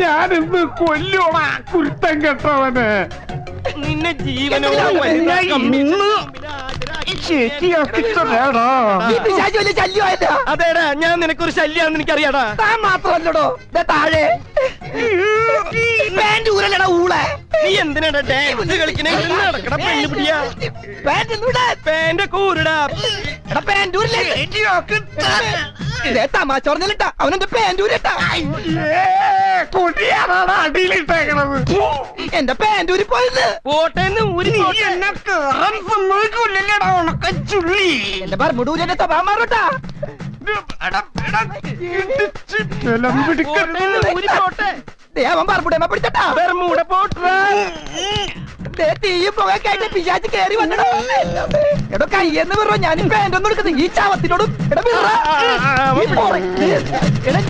ഞാനിന്ന് കൊല്ലോടാ കുരുത്തം കെട്ടവന്. നിന്നെ ജീവനോട് അതേടാ, ഞാൻ നിനക്കൊരു ശല്യാന്ന് എനിക്കറിയാടാ. താൻ മാത്രല്ലടോ താഴെ ഊരല്ലടാ ഊളെ. നീ എന്തിനാടാ ഡാൻസ് കളിക്കണേ? നടക്കട പെണ്ണു പിടിയാ. പാന്റ് കൂരടാ. തമാശ പറഞ്ഞിട്ടാ അവനെന്റെ പാൻറ്റൂരിട്ടാ. കൊടിയാണാണ് അടിയിലിട്ടേക്കണത്. എന്റെ പാൻറ്റൂരി പോയത് പോട്ടേന്ന് ഊരി എന്നെ കേറാൻ സമ്മതിക്കൂല്ലല്ലേടാ ഉണക്കച്ചുള്ളി. എന്റെ പറമ്പൂരി എന്റെ സ്വഭാവം മാറൂട്ടാ. അവൻ പറമ്പൂടേമ പിടിച്ചട്ടാ. തീയും പുകയൊക്കെ ആയിട്ട് പിശാച് കേറി വന്നടോ. എടോ കയ്യെന്ന് പറ ഞാൻ പാൻറ്റൊന്നും എടുക്കുന്നത് ഈ ചാവത്തിനോടും.